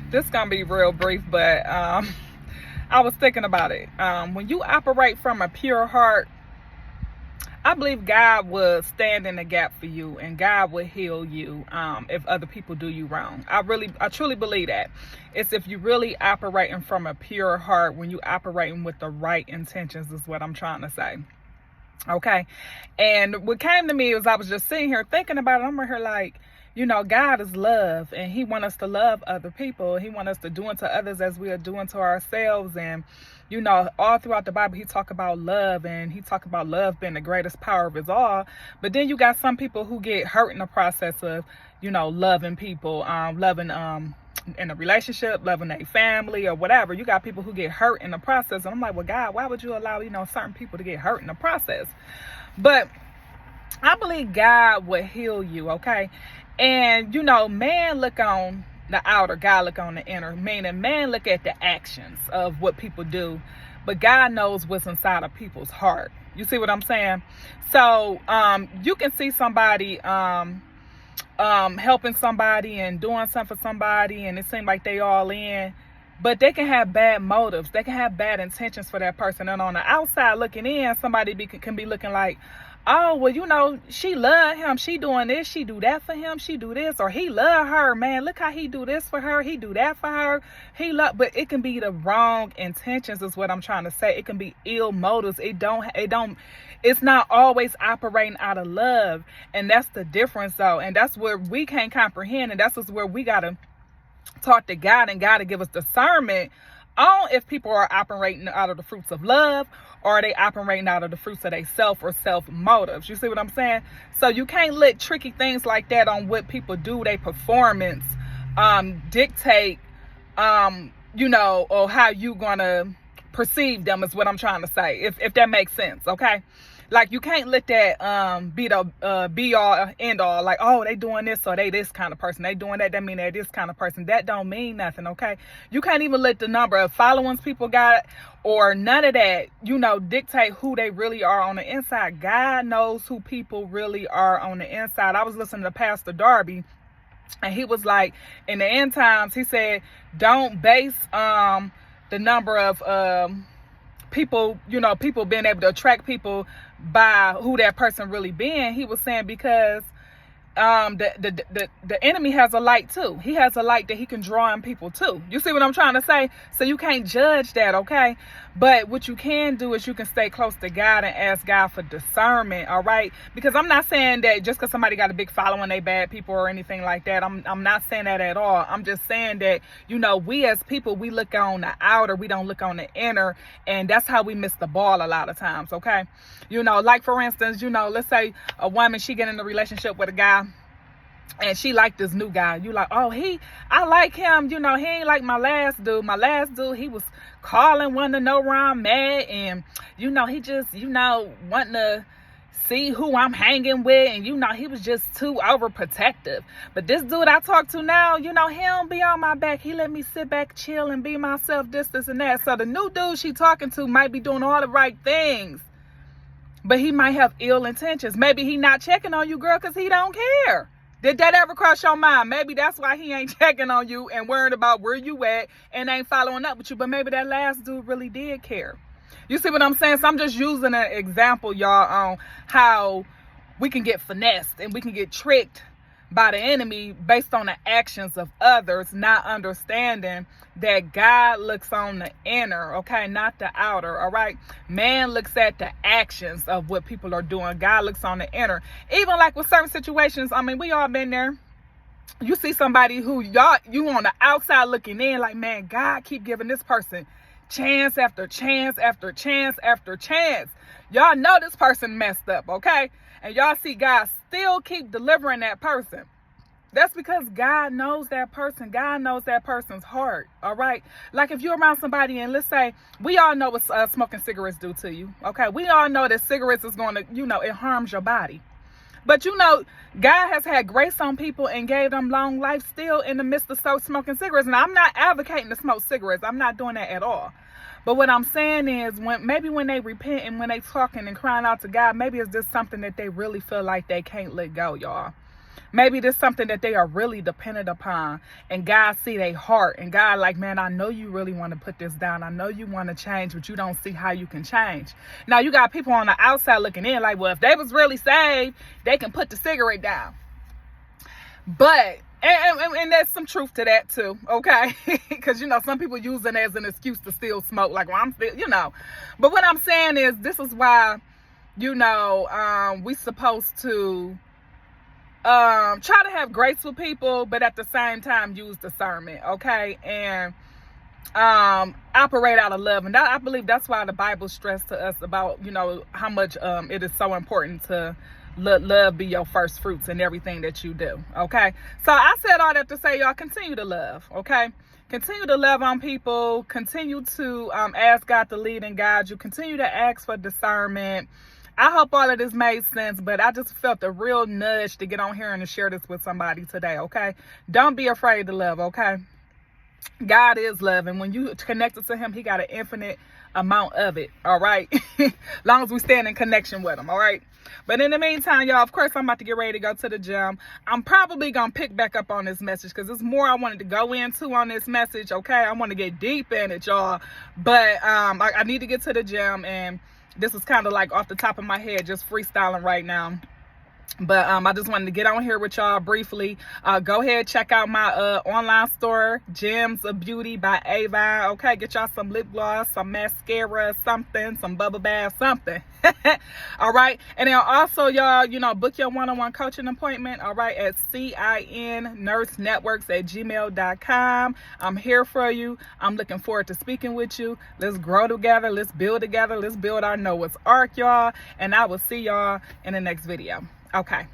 This is gonna be real brief, but I was thinking about it. When you operate from a pure heart, I believe God will stand in the gap for you, and God will heal you if other people do you wrong. I truly believe that. It's if you really operating from a pure heart, when you operating with the right intentions, is what I'm trying to say. Okay. And what came to me was I was just sitting here thinking about it. I'm right here like, God is love, and he wants us to love other people. He wants us to do unto others as we are doing to ourselves. And, all throughout the Bible, he talk about love, and he talk about love being the greatest power of his all. But then you got some people who get hurt in the process of, loving people, loving, in a relationship, loving a family or whatever. You got people who get hurt in the process. And I'm like, well, God, why would you allow, certain people to get hurt in the process? But I believe God will heal you, okay? And, man look on the outer, God look on the inner, meaning man look at the actions of what people do, but God knows what's inside of people's heart. You see what I'm saying? So you can see somebody helping somebody and doing something for somebody, and it seems like they all in, but they can have bad motives. They can have bad intentions for that person. And on the outside looking in, somebody can be looking like, oh, well, she love him. She doing this. She do that for him. She do this. Or he love her, man. Look how he do this for her. He do that for her. But it can be the wrong intentions is what I'm trying to say. It can be ill motives. It's not always operating out of love. And that's the difference though. And that's where we can't comprehend. And that's where we got to talk to God, and God to give us discernment on if people are operating out of the fruits of love, or are they operating out of the fruits of their self or self motives. You see what I'm saying? So you can't let tricky things like that on what people do, their performance, dictate, or how you gonna perceive them is what I'm trying to say. If that makes sense, okay? Like you can't let that be the be all end all. Like, oh, they doing this, so they this kind of person. They doing that mean they're this kind of person. That don't mean nothing, okay? You can't even let the number of followings people got or none of that, dictate who they really are on the inside. God knows who people really are on the inside. I was listening to Pastor Darby, and he was like, in the end times, he said, don't base the number of people, people being able to attract people by who that person really being. He was saying because the enemy has a light too. He has a light that he can draw in people too. You see what I'm trying to say? So you can't judge that, okay? But what you can do is you can stay close to God and ask God for discernment, all right? Because I'm not saying that just because somebody got a big following, they bad people or anything like that. I'm not saying that at all. I'm just saying that, we as people, we look on the outer, we don't look on the inner, and that's how we miss the ball a lot of times, okay? Like for instance, let's say a woman, she get in a relationship with a guy, and she like this new guy. You like, oh, I like him. He ain't like my last dude. My last dude, he was calling, wanting to know where I'm at. And, he just, wanting to see who I'm hanging with. And, he was just too overprotective. But this dude I talk to now, he don't be on my back. He let me sit back, chill, and be myself, this, and that. So the new dude she talking to might be doing all the right things, but he might have ill intentions. Maybe he not checking on you, girl, because he don't care. Did that ever cross your mind? Maybe that's why he ain't checking on you and worrying about where you at and ain't following up with you. But maybe that last dude really did care. You see what I'm saying? So I'm just using an example, y'all, on how we can get finessed and we can get tricked by the enemy based on the actions of others, not understanding that God looks on the inner, okay, not the outer, all right? Man looks at the actions of what people are doing. God looks on the inner. Even like with certain situations, we all been there. You see somebody who you on the outside looking in like, man, God keep giving this person chance after chance after chance after chance. Y'all know this person messed up, okay? And y'all see God still keep delivering that person. That's because God knows that person. God knows that person's heart, all right? Like if you're around somebody and let's say, we all know what smoking cigarettes do to you, okay? We all know that cigarettes is going to, it harms your body. But God has had grace on people and gave them long life still in the midst of smoking cigarettes. And I'm not advocating to smoke cigarettes. I'm not doing that at all. But what I'm saying is when they repent and when they talking and crying out to God, maybe it's just something that they really feel like they can't let go, y'all. Maybe there's something that they are really dependent upon, and God see their heart, and God like, man, I know you really want to put this down. I know you want to change, but you don't see how you can change. Now you got people on the outside looking in like, well, if they was really saved, they can put the cigarette down. But and there's some truth to that too, okay? Because some people use it as an excuse to still smoke, like, well, I'm still, But what I'm saying is, this is why, we supposed to try to have grace with people, but at the same time use discernment, okay? And operate out of love. And I believe that's why the Bible stressed to us about, how much it is so important to let love be your first fruits in everything that you do, okay? So I said all that to say, y'all, continue to love, okay? Continue to love on people. Continue to ask God to lead and guide you. Continue to ask for discernment. I hope all of this made sense, but I just felt a real nudge to get on here and to share this with somebody today, okay? Don't be afraid to love, okay? God is love, and when you connected to him, he got an infinite amount of it, all right? As long as we stand in connection with him, all right? But in the meantime, y'all, of course, I'm about to get ready to go to the gym. I'm probably going to pick back up on this message because there's more I wanted to go into on this message, okay? I want to get deep in it, y'all. But I need to get to the gym, and this is kind of like off the top of my head, just freestyling right now. But I just wanted to get on here with y'all briefly. Go ahead, check out my online store, Gems of Beauty by Avon. Okay, get y'all some lip gloss, some mascara, something, some bubble bath, something. All right, and then also, y'all, book your one-on-one coaching appointment, all right, at cinnursenetworks@gmail.com. I'm here for you. I'm looking forward to speaking with you. Let's grow together. Let's build together. Let's build our Noah's Ark, y'all. And I will see y'all in the next video. Okay.